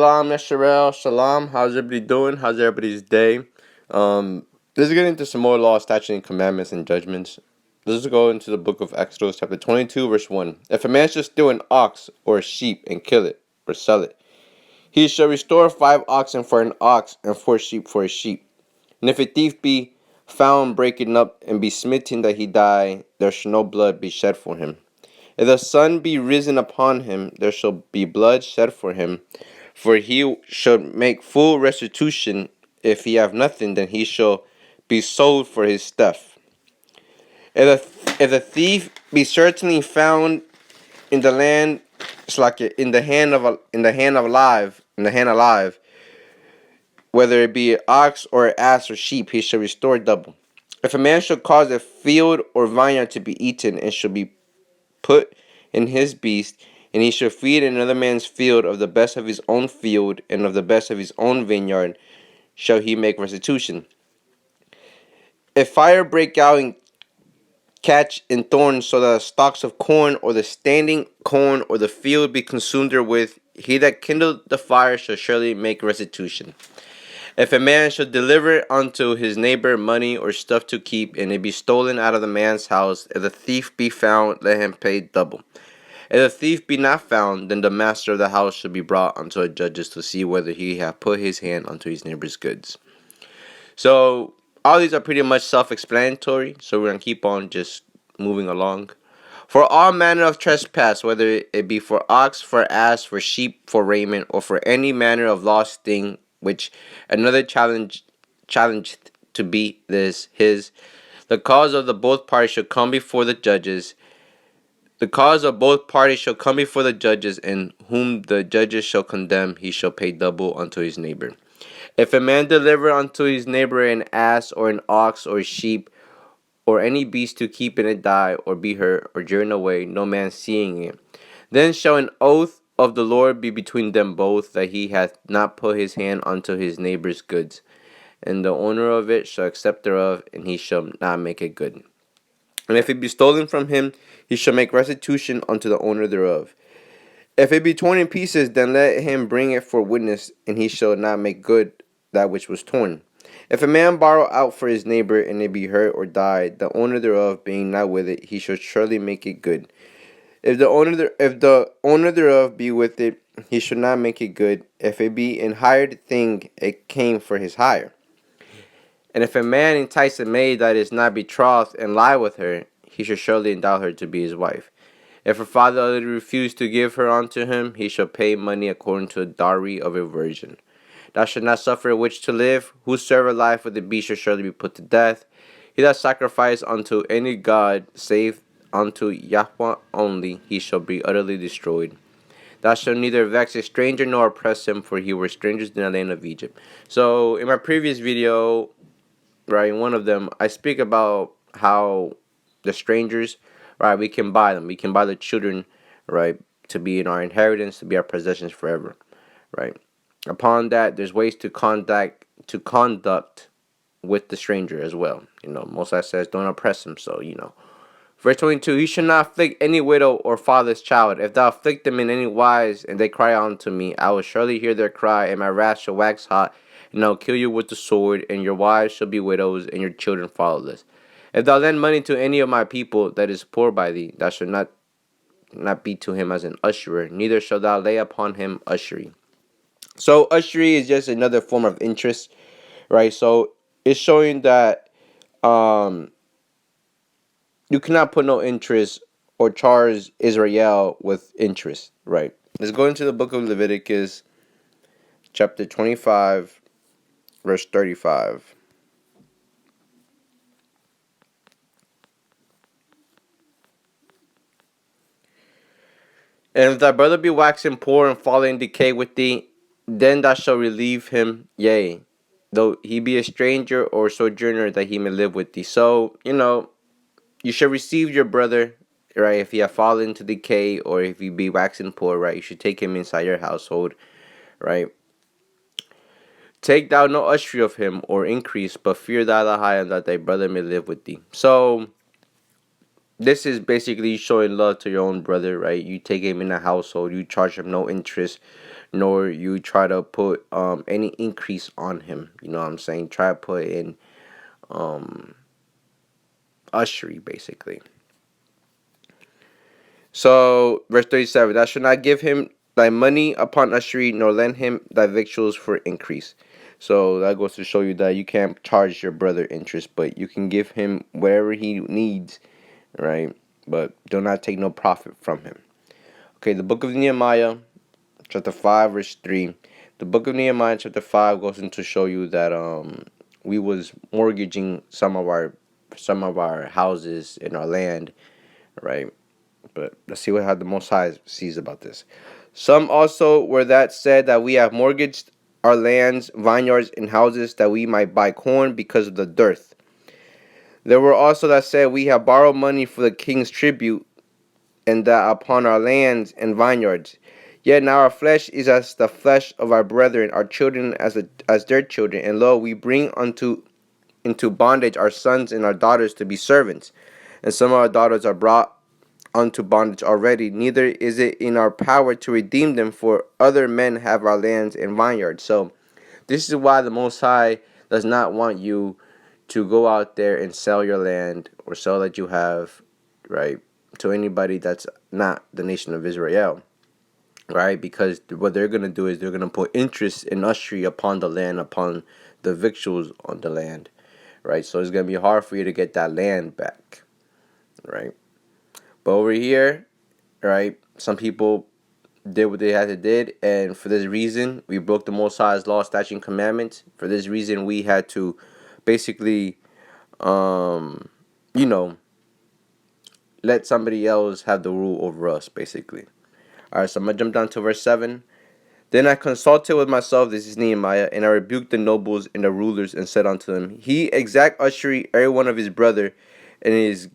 Shalom, Yasharel. Shalom. How's everybody doing? How's everybody's day? Let's get into some more law, statutes, and commandments and judgments. Let's go into the book of Exodus, chapter 22, verse 1. If a man shall steal an ox or a sheep and kill it or sell it, he shall restore 5 oxen for an ox and 4 sheep for a sheep. And if a thief be found breaking up and be smitten that he die, there shall no blood be shed for him. If the sun be risen upon him, there shall be blood shed for him, for he shall make full restitution. If he have nothing, then he shall be sold for his theft. If the thief be certainly found in the land, it's like in the hand alive, whether it be an ox or an ass or sheep, he shall restore double. If a man shall cause a field or vineyard to be eaten, and shall be put in his beast, and he shall feed another man's field of the best of his own field and of the best of his own vineyard, shall he make restitution. If fire break out and catch in thorns, so that the stalks of corn or the standing corn or the field be consumed therewith, he that kindled the fire shall surely make restitution. If a man shall deliver unto his neighbor money or stuff to keep, and it be stolen out of the man's house, if the thief be found, let him pay double. If the thief be not found, then the master of the house shall be brought unto the judges to see whether he have put his hand unto his neighbor's goods. So all these are pretty much self-explanatory, so we're going to keep on just moving along. For all manner of trespass, whether it be for ox, for ass, for sheep, for raiment, or for any manner of lost thing, which another challenged to be his, the cause of the both parties shall come before the judges. The cause of both parties shall come before the judges, and whom the judges shall condemn, he shall pay double unto his neighbor. If a man deliver unto his neighbor an ass or an ox or a sheep, or any beast to keep and it die, or be hurt, or driven away, no man seeing it, then shall an oath of the Lord be between them both, that he hath not put his hand unto his neighbor's goods. And the owner of it shall accept thereof, and he shall not make it good. And if it be stolen from him, he shall make restitution unto the owner thereof. If it be torn in pieces, then let him bring it for witness, and he shall not make good that which was torn. If a man borrow out for his neighbor, and it be hurt or die, the owner thereof being not with it, he shall surely make it good. If the owner thereof be with it, he shall not make it good. If it be an hired thing, it came for his hire. And if a man entice a maid that is not betrothed, and lie with her, he shall surely endow her to be his wife. If her father utterly refuse to give her unto him, he shall pay money according to the dowry of a virgin. Thou shalt not suffer a witch to live. Whosoever lieth with the beast shall surely be put to death. He that sacrifice unto any god, save unto Yahweh only, he shall be utterly destroyed. Thou shalt neither vex a stranger nor oppress him, for he were strangers in the land of Egypt. So in my previous video, right, in one of them, I speak about how the strangers, right, we can buy them. We can buy the children, right, to be in our inheritance, to be our possessions forever, right. Upon that, there's ways to conduct with the stranger as well. Mosai says, don't oppress him. So, Verse 22, he shall not afflict any widow or father's child. If thou afflict them in any wise, and they cry unto me, I will surely hear their cry, and my wrath shall wax hot, and I will kill you with the sword, and your wives shall be widows, and your children fatherless. If thou lend money to any of my people that is poor by thee, thou shalt not be to him as an ussurer, neither shalt thou lay upon him usury. So usury is just another form of interest, right? So it's showing that you cannot put no interest or charge Israel with interest, right? Let's go into the book of Leviticus, chapter 25, verse 35. And if thy brother be waxen poor and fallen in decay with thee, then thou shalt relieve him, yea, though he be a stranger or sojourner, that he may live with thee. So, you should receive your brother, right? If he have fallen into decay, or if he be waxen poor, right? You should take him inside your household, right? Take thou no usury of him, or increase, but fear thou Elohim, that thy brother may live with thee. So this is basically showing love to your own brother, right? You take him in the household, you charge him no interest, nor you try to put any increase on him. You know what I'm saying? Try to put in um, usury, basically. So, verse 37, thou shalt not give him thy money upon usury, nor lend him thy victuals for increase. So, that goes to show you that you can't charge your brother interest, but you can give him whatever he needs, right? But do not take no profit from him. Okay, the book of Nehemiah, chapter 5, verse 3. The book of Nehemiah, chapter 5, goes into show you that we was mortgaging some of our houses and our land, right? But let's see what how the Most High sees about this. Some also were that said that we have mortgaged our lands, vineyards, and houses that we might buy corn because of the dearth. There were also that said we have borrowed money for the king's tribute, and that upon our lands and vineyards. Yet now our flesh is as the flesh of our brethren, our children as their children, and lo, we bring unto into bondage our sons and our daughters to be servants, and some of our daughters are brought unto bondage already. Neither is it in our power to redeem them, for other men have our lands and vineyards. So this is why the Most High does not want you to go out there and sell your land or sell that you have, right, to anybody that's not the nation of Israel, right? Because what they're going to do is they're going to put interest and usury upon the land, upon the victuals on the land, right? So it's going to be hard for you to get that land back, right? But over here, right, some people did what they had to did, and for this reason, we broke the Most High's law, statute, and commandments. For this reason, we had to basically, um, you know, let somebody else have the rule over us, basically. All right, so I'm gonna jump down to verse 7. Then I consulted with myself, this is Nehemiah, and I rebuked the nobles and the rulers and said unto them, He exact usury every one of his brother, and his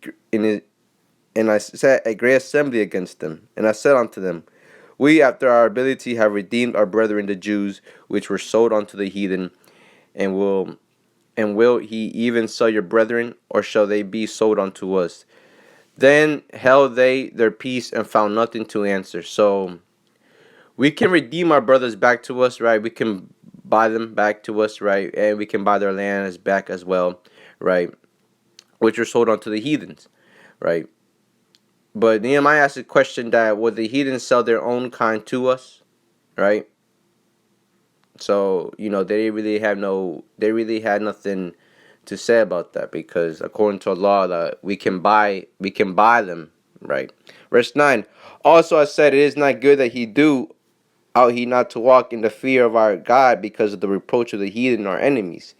and I set a great assembly against them. And I said unto them, We after our ability have redeemed our brethren the Jews, which were sold unto the heathen, and will he even sell your brethren, or shall they be sold unto us? Then held they their peace and found nothing to answer. So we can redeem our brothers back to us, right? We can buy them back to us, right? And we can buy their lands back as well, right? Which are sold unto the heathens, right? But Nehemiah asked a question that would the heathens sell their own kind to us, right? So they really had nothing to say about that because according to law that we can buy them, right? Verse 9. Also I said it is not good that ought he not to walk in the fear of our God because of the reproach of the heathen our enemies.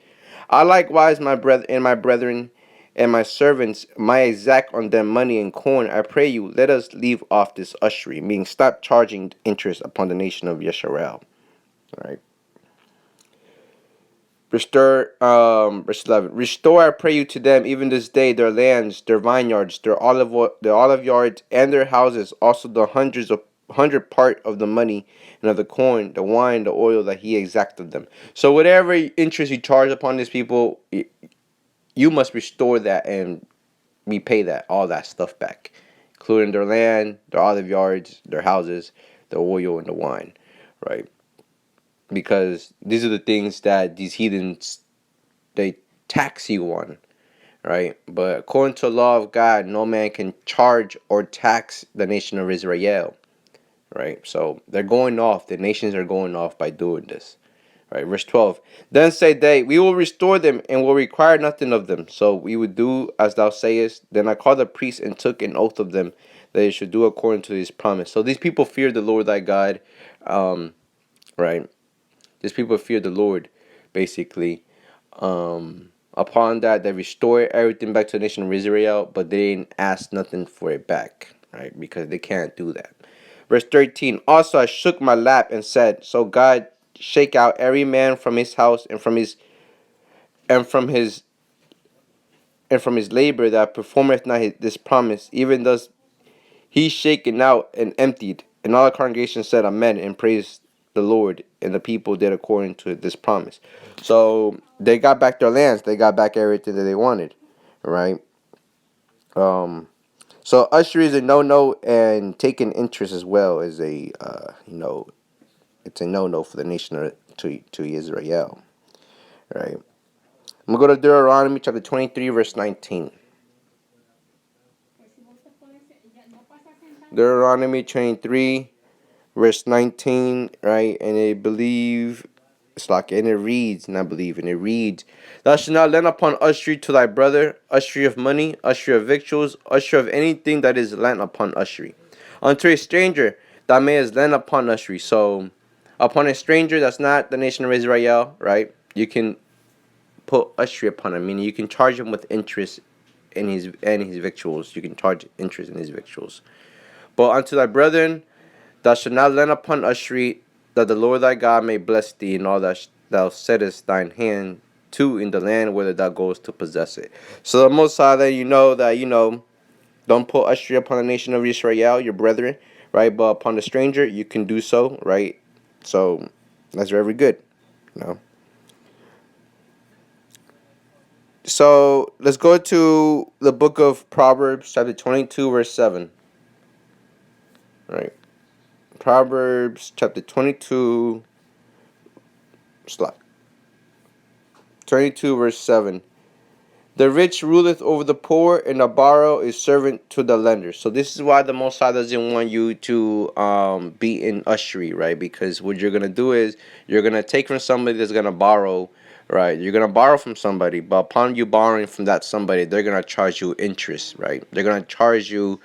I likewise my brethren and my servants might exact on them money and corn. I pray you, let us leave off this usury, meaning stop charging interest upon the nation of Yisrael. Right. Verse 11. Restore, I pray you, to them even this day their lands, their vineyards, their olive yards, and their houses, also the hundred part of the money and of the corn, the wine, the oil that he exacted them. So whatever interest you charge upon these people, you must restore that and repay that all that stuff back, including their land, their olive yards, their houses, the oil, and the wine, right? Because these are the things that these heathens they tax you on, right? But according to the law of God, no man can charge or tax the nation of Israel, right? So they're going off. The nations are going off by doing this. Right, verse 12. Then say they, We will restore them and will require nothing of them. So we would do as thou sayest. Then I called the priests and took an oath of them that they should do according to his promise. So these people feared the Lord thy God. Right? These people feared the Lord, basically. Upon that, they restored everything back to the nation of Israel, but they didn't ask nothing for it back, right? Because they can't do that. Verse 13. Also I shook my lap and said, So God shake out every man from his house and and from his from his labor that performeth not this promise, even thus he shaken out and emptied. And all the congregation said Amen and praised the Lord, and the people did according to this promise. So they got back their lands, they got back everything that they wanted, right? So usury is a no, and taking interest as well is a It's a no for the nation to Israel, right? I'm gonna go to Deuteronomy chapter 23, verse 19. Deuteronomy 23, verse 19, right? And I believe it's like, and it reads, not believe, and it reads, "Thou shalt not lend upon usury to thy brother, usury of money, usury of victuals, usury of anything that is lent upon usury. Unto a stranger thou mayest lend upon usury." So, upon a stranger that's not the nation of Israel, right? You can put usury upon him, meaning you can charge him with interest in his victuals. You can charge interest in his victuals. But unto thy brethren, thou shalt not lend upon usury, that the Lord thy God may bless thee in all that thou settest thine hand to in the land whither thou goest to possess it. So the Most High, that don't put usury upon the nation of Israel, your brethren, right? But upon the stranger, you can do so, right? So that's very good, you know. So let's go to the book of Proverbs, chapter 22, verse 7. Right. Proverbs, chapter 22, slide. 22, verse 7. The rich ruleth over the poor, and the borrower is servant to the lender. So this is why the Most High doesn't want you to be in usury, right? Because what you're going to do is you're going to take from somebody that's going to borrow, right? You're going to borrow from somebody, but upon you borrowing from that somebody, they're going to charge you interest, right? They're going to charge you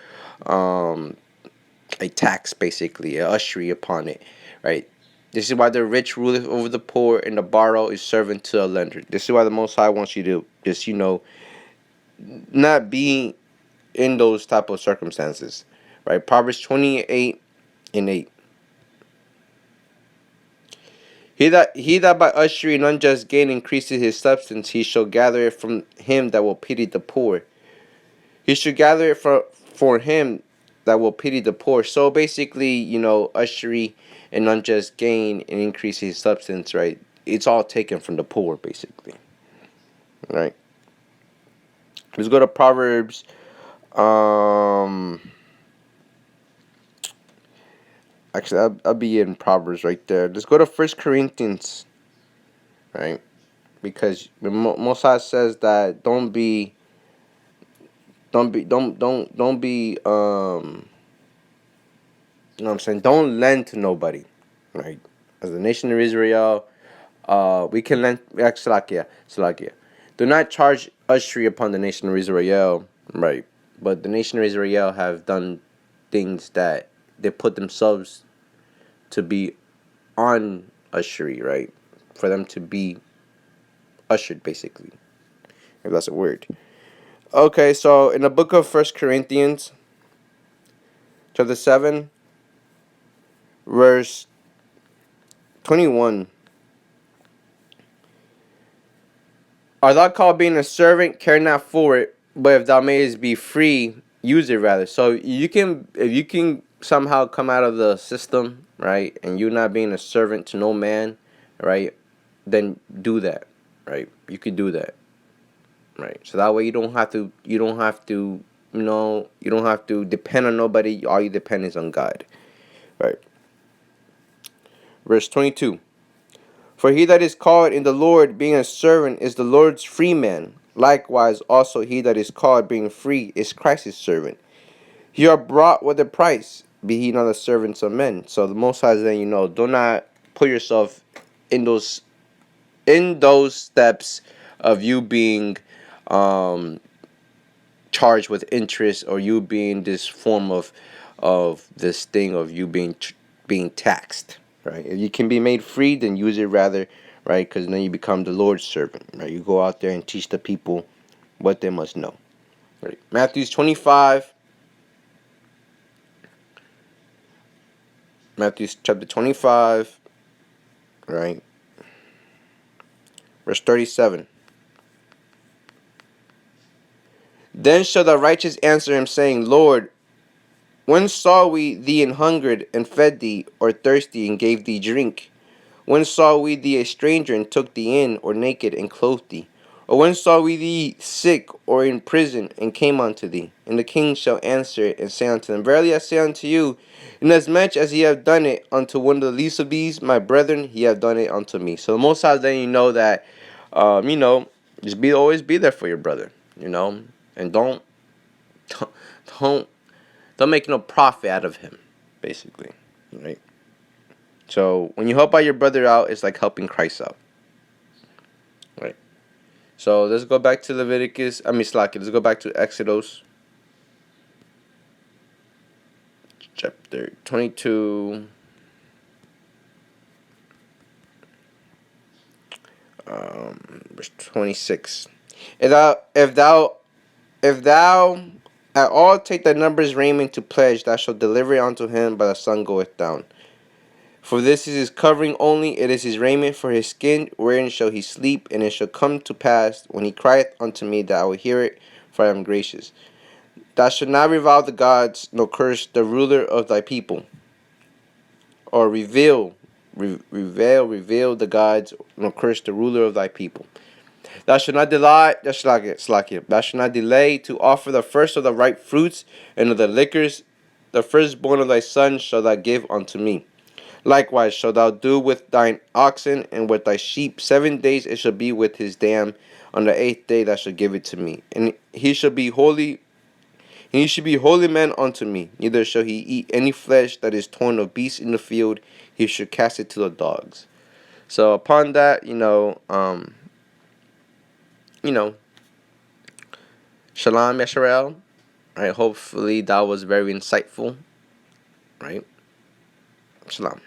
a tax, basically, a usury upon it, right? This is why the rich ruleth over the poor, and the borrower is servant to a lender. This is why the Most High wants you to just, not be in those type of circumstances, right? Proverbs 28 and 8. He that by usury and unjust gain increases his substance, he shall gather it from him that will pity the poor. He should gather it for him that will pity the poor. So basically, usury and unjust gain and increase his substance, right? It's all taken from the poor, basically, right? Let's go to Proverbs. Actually, I'll be in Proverbs right there. Let's go to First Corinthians, right? Because Mosiah says that don't be you know what I'm saying? Don't lend to nobody, right? As the nation of Israel, we can lend. Salakia. Do not charge usury upon the nation of Israel, right? But the nation of Israel have done things that they put themselves to be on usury, right? For them to be ushered, basically, if that's a word. Okay, so in the book of First Corinthians, chapter 7, verse 21. Art thou called being a servant? Care not for it, but if thou mayest be free, use it rather. So if you can somehow come out of the system, right, and you not being a servant to no man, right, then do that, right? You could do that, right? So that way you don't have to depend on nobody. All you depend is on God, right? Verse 22. For he that is called in the Lord being a servant is the Lord's free man. Likewise also he that is called being free is Christ's servant. Ye are brought with a price, be he not the servants of men. So the Most High is saying, do not put yourself in those steps of you being charged with interest, or you being this form of this thing of you being taxed, right? If you can be made free, then use it rather, right? Because then you become the Lord's servant, right? You go out there and teach the people what they must know, right? Matthew chapter 25, right? Verse 37. Then shall the righteous answer him, saying, Lord, when saw we thee an hungered and fed thee, or thirsty and gave thee drink? When saw we thee a stranger and took thee in, or naked and clothed thee? Or when saw we thee sick or in prison, and came unto thee? And the king shall answer and say unto them, Verily I say unto you, inasmuch as ye have done it unto one of the least of these, my brethren, ye have done it unto me. So the Most High letting you know that, just always be there for your brother, and don't, don't, don't make no profit out of him, basically, right? So when you help out your brother out, it's like helping Christ out, right? So let's go back to let's go back to Exodus chapter 22, verse 26. If thou at all take thy neighbor's raiment to pledge, thou shalt deliver it unto him by the sun goeth down. For this is his covering only, it is his raiment for his skin, wherein shall he sleep, and it shall come to pass, when he crieth unto me, that I will hear it, for I am gracious. Thou shalt not revile the gods, nor curse the ruler of thy people, or reveal the gods, nor curse the ruler of thy people. Thou shalt not delay, thou shalt not delay to offer the first of the ripe fruits, and of the liquors, the firstborn of thy son shall thou give unto me. Likewise shalt thou do with thine oxen and with thy sheep. 7 days it shall be with his dam. On the 8th day thou shalt give it to me. And he shall be holy, and he shall be holy man unto me. Neither shall he eat any flesh that is torn of beasts in the field. He shall cast it to the dogs. So upon that, you know, Shalom Yisrael. Right, hopefully that was very insightful. Right? Shalom.